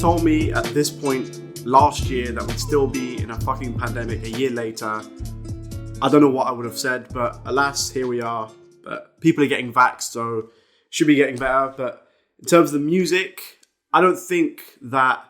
told me at this point last year that we'd still be in a fucking pandemic a year later, I don't know what I would have said, but alas, here we are. But people are getting vaxxed, so it should be getting better. But in terms of the music, I don't think that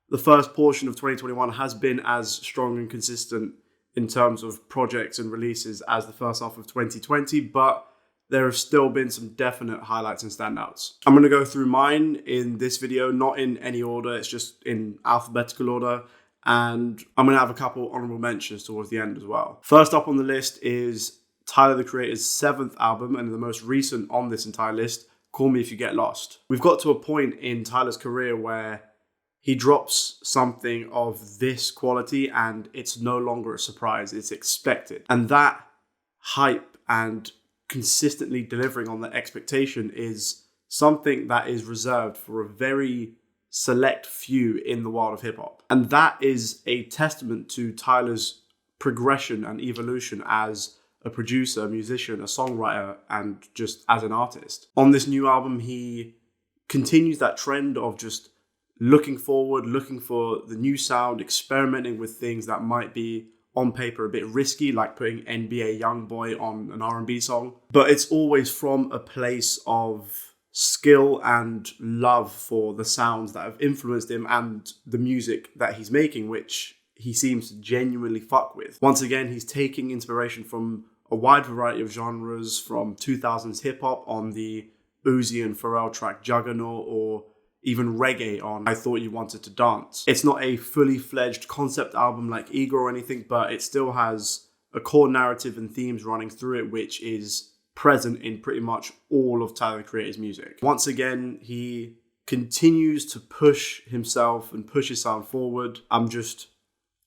the first portion of 2021 has been as strong and consistent in terms of projects and releases as the first half of 2020, but there have still been some definite highlights and standouts. I'm going to go through mine in this video, not in any order, it's just in alphabetical order, and I'm going to have a couple honourable mentions towards the end as well. First up on the list is Tyler, the Creator's 7th album, and the most recent on this entire list, Call Me If You Get Lost. We've got to a point in Tyler's career where he drops something of this quality and it's no longer a surprise, it's expected. And that hype and consistently delivering on that expectation is something that is reserved for a very select few in the world of hip hop. And that is a testament to Tyler's progression and evolution as a producer, a musician, a songwriter, and just as an artist. On this new album, he continues that trend of just looking forward, looking for the new sound, experimenting with things that might be on paper a bit risky, like putting NBA Youngboy on an R&B song. But it's always from a place of skill and love for the sounds that have influenced him and the music that he's making, which he seems to genuinely fuck with. Once again, he's taking inspiration from a wide variety of genres, from 2000s hip-hop on the Uzi and Pharrell track Juggernaut, or even reggae on I Thought You Wanted to Dance. It's not a fully fledged concept album like Ego or anything, but it still has a core narrative and themes running through it, which is present in pretty much all of Tyler, the Creator's music. Once again, he continues to push himself and push his sound forward. I'm just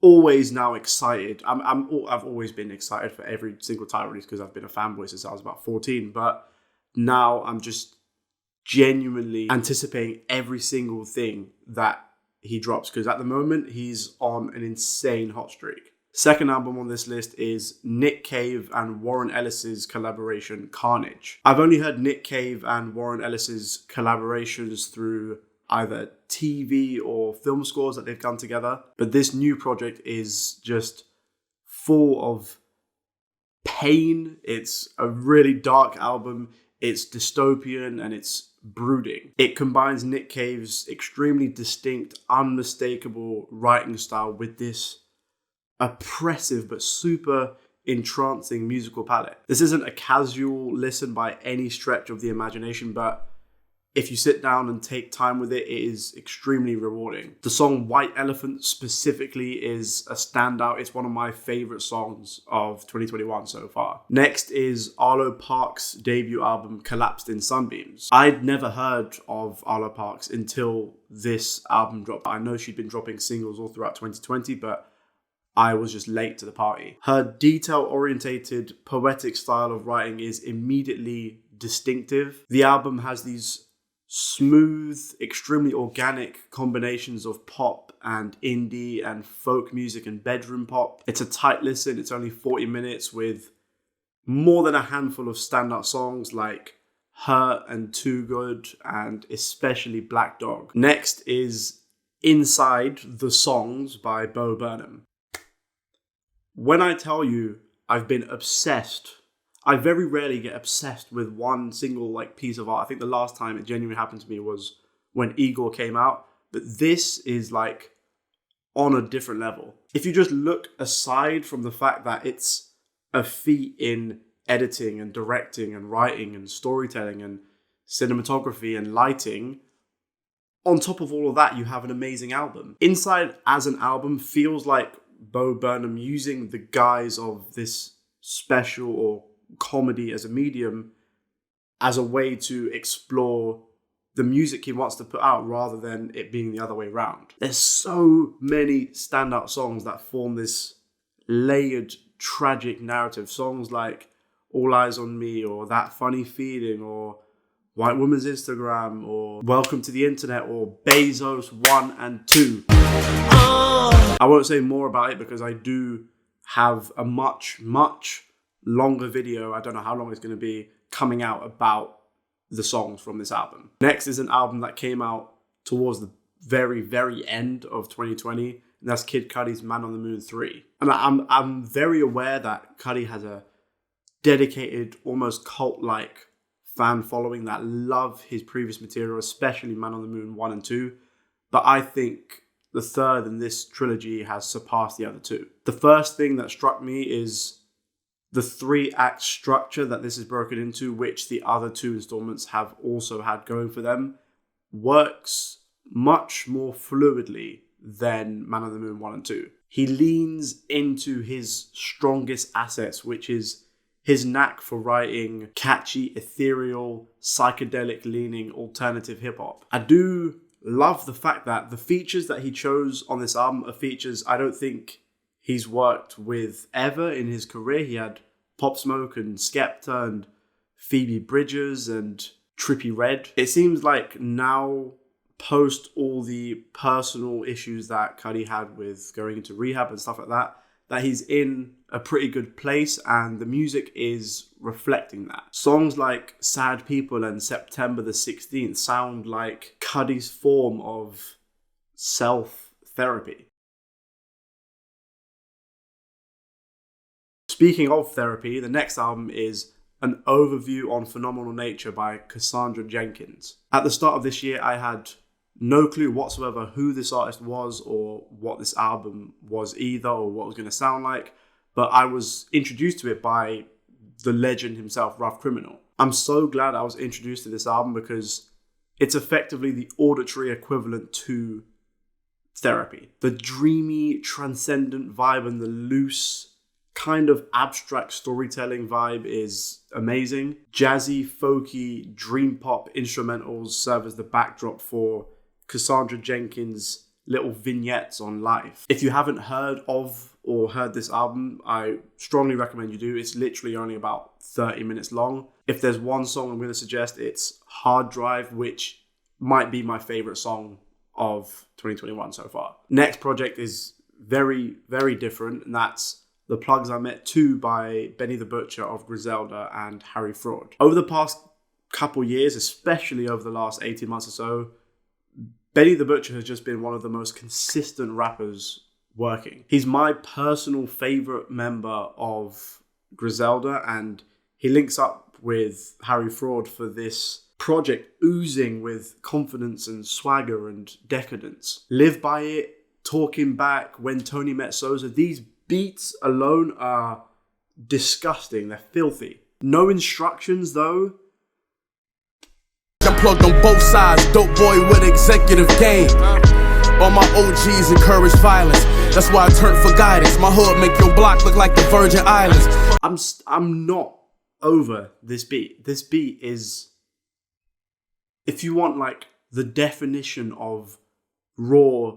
always now excited. I've always been excited for every single Tyler release because I've been a fanboy since I was about 14, but now I'm just genuinely anticipating every single thing that he drops, because at the moment he's on an insane hot streak. Second album on this list is Nick Cave and Warren Ellis's collaboration Carnage. I've only heard Nick Cave and Warren Ellis's collaborations through either TV or film scores that they've done together, but this new project is just full of pain. It's a really dark album. It's dystopian and it's brooding. It combines Nick Cave's extremely distinct, unmistakable writing style with this oppressive but super entrancing musical palette. This isn't a casual listen by any stretch of the imagination, but if you sit down and take time with it, it is extremely rewarding. The song White Elephant specifically is a standout. It's one of my favorite songs of 2021 so far. Next is Arlo Parks' debut album Collapsed in Sunbeams. I'd never heard of Arlo Parks until this album dropped. I know she'd been dropping singles all throughout 2020, but I was just late to the party. Her detail-orientated, poetic style of writing is immediately distinctive. The album has these smooth, extremely organic combinations of pop and indie and folk music and bedroom pop. It's a tight listen. It's only 40 minutes with more than a handful of standout songs like Hurt and Too Good and especially Black Dog. Next is Inside the Songs by Burnham. When I tell you I've been obsessed, I very rarely get obsessed with one single piece of art. I think the last time it genuinely happened to me was when Igor came out. But this is on a different level. If you just look aside from the fact that it's a feat in editing and directing and writing and storytelling and cinematography and lighting, on top of all of that, you have an amazing album. Inside as an album feels like Burnham using the guise of this special or comedy as a medium as a way to explore the music he wants to put out rather than it being the other way around. There's so many standout songs that form this layered, tragic narrative. Songs like All Eyes on Me, or That Funny Feeling, or White Woman's Instagram, or Welcome to the Internet, or Bezos 1 and 2. I won't say more about it because I do have a much longer video, I don't know how long it's going to be, coming out about the songs from this album. Next is an album that came out towards the very, very end of 2020, and that's Kid Cudi's Man on the Moon 3. And I'm very aware that Cudi has a dedicated, almost cult-like fan following that love his previous material, especially Man on the Moon 1 and 2. But I think the third in this trilogy has surpassed the other two. The first thing that struck me is the 3-act structure that this is broken into, which the other 2 installments have also had going for them, works much more fluidly than Man on the Moon 1 and 2. He leans into his strongest assets, which is his knack for writing catchy, ethereal, psychedelic-leaning alternative hip-hop. I do love the fact that the features that he chose on this album are features I don't think he's worked with ever in his career. He had Pop Smoke and Skepta and Phoebe Bridgers and Trippie Redd. It seems like now, post all the personal issues that Cudi had with going into rehab and stuff like that, that he's in a pretty good place, and the music is reflecting that. Songs like Sad People and September the 16th sound like Cudi's form of self-therapy. Speaking of therapy, the next album is An Overview on Phenomenal Nature by Cassandra Jenkins. At the start of this year, I had no clue whatsoever who this artist was or what this album was either, or what it was going to sound like, but I was introduced to it by the legend himself, Rough Criminal. I'm so glad I was introduced to this album because it's effectively the auditory equivalent to therapy. The dreamy, transcendent vibe and the loose, kind of abstract storytelling vibe is amazing. Jazzy, folky, dream pop instrumentals serve as the backdrop for Cassandra Jenkins' little vignettes on life. If you haven't heard of or heard this album, I strongly recommend you do. It's literally only about 30 minutes long. If there's one song I'm going to suggest, it's Hard Drive, which might be my favorite song of 2021 so far. Next project is very, very different, and that's The Plugs I Met 2 by Benny the Butcher of Griselda and Harry Fraud. Over the past couple years, especially over the last 18 months or so, Benny the Butcher has just been one of the most consistent rappers working. He's my personal favorite member of Griselda, and he links up with Harry Fraud for this project oozing with confidence and swagger and decadence. Live By It, Talking Back, When Tony Met Sosa, these beats alone are disgusting. They're filthy. No instructions though. I'm plugged on both sides, dope boy with executive game. All my OGs encourage violence, that's why I turn for guidance. My hood make your block look like the Virgin Islands. I'm not over this beat. This beat is, if you want like the definition of raw,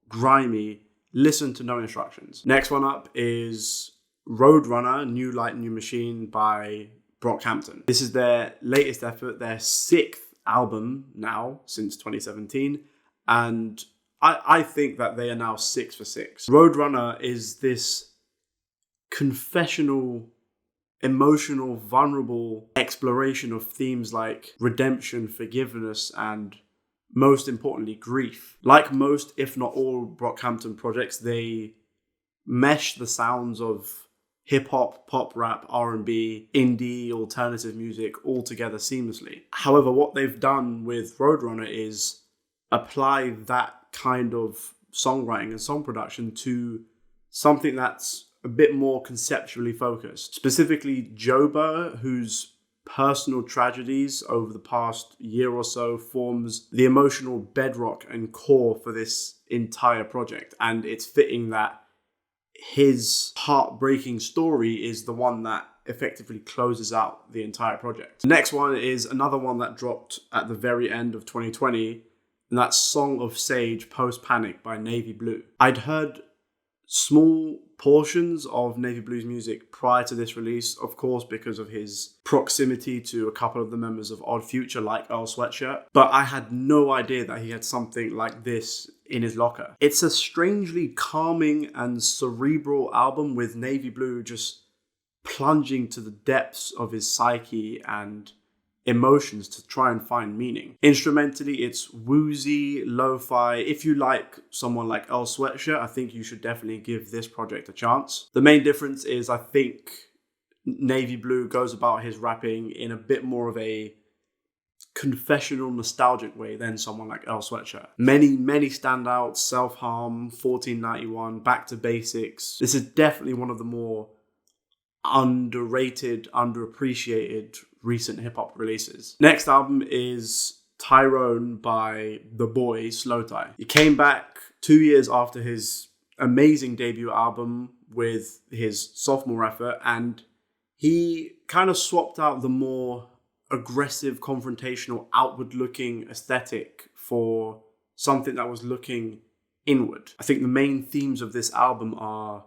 grimy, listen to No Instructions. Next one up is Roadrunner, New Light, New Machine by Brockhampton. This is their latest effort, their 6th album now since 2017, and I think that they are now 6 for 6. Roadrunner is this confessional, emotional, vulnerable exploration of themes like redemption, forgiveness, and most importantly, grief. Like most, if not all, Brockhampton projects, they mesh the sounds of hip-hop, pop rap, R&B, indie, alternative music all together seamlessly. However, what they've done with Roadrunner is apply that kind of songwriting and song production to something that's a bit more conceptually focused. Specifically, Joba, whose personal tragedies over the past year or so forms the emotional bedrock and core for this entire project. And it's fitting that his heartbreaking story is the one that effectively closes out the entire project. The next one is another one that dropped at the very end of 2020, and that's Song of Sage Post Panic by Navy Blue. I'd heard small portions of Navy Blue's music prior to this release, of course, because of his proximity to a couple of the members of Odd Future, like Earl Sweatshirt, but I had no idea that he had something like this in his locker. It's a strangely calming and cerebral album with Navy Blue just plunging to the depths of his psyche and emotions to try and find meaning. Instrumentally, it's woozy, lo-fi. If you like someone like Earl Sweatshirt, I think you should definitely give this project a chance. The main difference is I think Navy Blue goes about his rapping in a bit more of a confessional, nostalgic way than someone like Earl Sweatshirt. Many standouts, Self-Harm, 1491, Back to Basics. This is definitely one of the more underrated, underappreciated recent hip-hop releases. Next album is TYRON by the boy slowthai. He came back 2 years after his amazing debut album with his sophomore effort, and he kind of swapped out the more aggressive, confrontational, outward-looking aesthetic for something that was looking inward. I think the main themes of this album are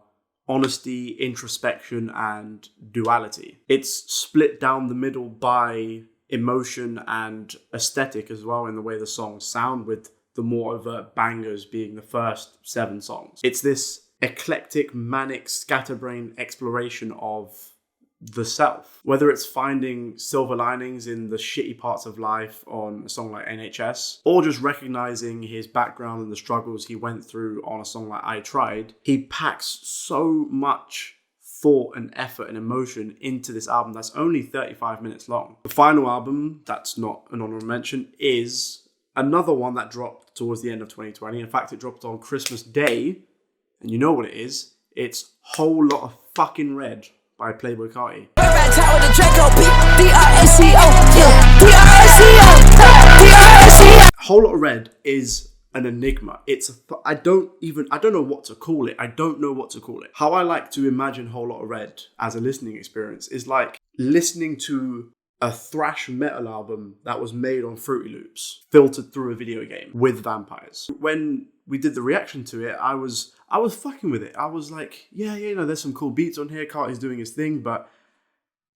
honesty, introspection, and duality. It's split down the middle by emotion and aesthetic as well in the way the songs sound, with the more overt bangers being the first 7 songs. It's this eclectic, manic, scatterbrained exploration of the self. Whether it's finding silver linings in the shitty parts of life on a song like NHS, or just recognizing his background and the struggles he went through on a song like I Tried, he packs so much thought and effort and emotion into this album that's only 35 minutes long. The final album, that's not an honorable mention, is another one that dropped towards the end of 2020. In fact, it dropped on Christmas Day, and you know what it is. It's Whole Lot of Fucking Red by Playboi Carti. Whole Lot of Red is an enigma. I don't know what to call it. How I like to imagine Whole Lot of Red as a listening experience is like listening to a thrash metal album that was made on Fruity Loops, filtered through a video game with vampires. When we did the reaction to it, I was fucking with it. I was like, yeah, there's some cool beats on here. Carti's doing his thing, but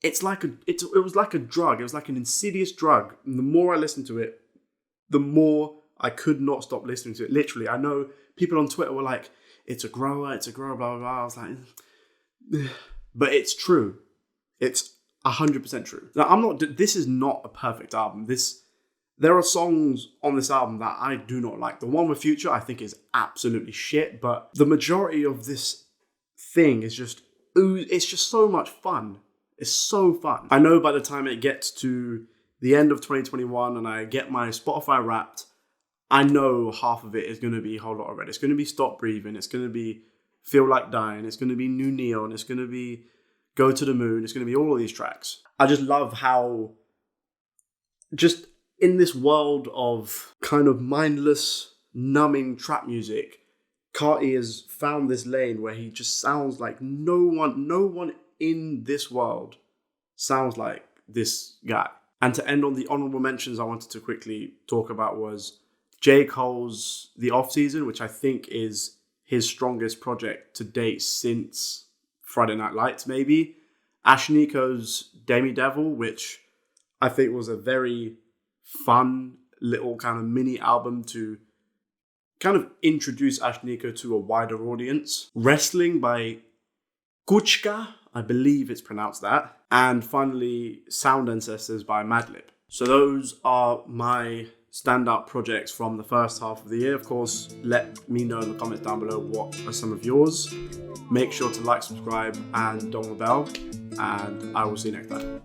it was like a drug. It was like an insidious drug. And the more I listened to it, the more I could not stop listening to it. Literally, I know people on Twitter were like, it's a grower, blah, blah, blah. I was like, but it's true. It's 100% true. Now, this is not a perfect album. There are songs on this album that I do not like. The one with Future, I think, is absolutely shit, but the majority of this thing is it's just so much fun. It's so fun. I know by the time it gets to the end of 2021 and I get my Spotify Wrapped, I know half of it is going to be Whole Lot of Red. It's going to be Stop Breathing. It's going to be Feel Like Dying. It's going to be New Neon. It's going to be Go to the Moon. It's going to be all of these tracks. I just love how just in this world of kind of mindless, numbing trap music, Carti has found this lane where he just sounds like no one in this world sounds like this guy. And to end on the honourable mentions I wanted to quickly talk about was J. Cole's The Off Season, which I think is his strongest project to date since Friday Night Lights, maybe. Ashniko's Demi Devil, which I think was a very fun little kind of mini album to kind of introduce Ashniko to a wider audience. Wrestling by Kuchka, I believe it's pronounced that. And finally, Sound Ancestors by Madlib. So those are my standout projects from the first half of the year. Of course, let me know in the comments down below what are some of yours. Make sure to like, subscribe, and dong the bell. And I will see you next time.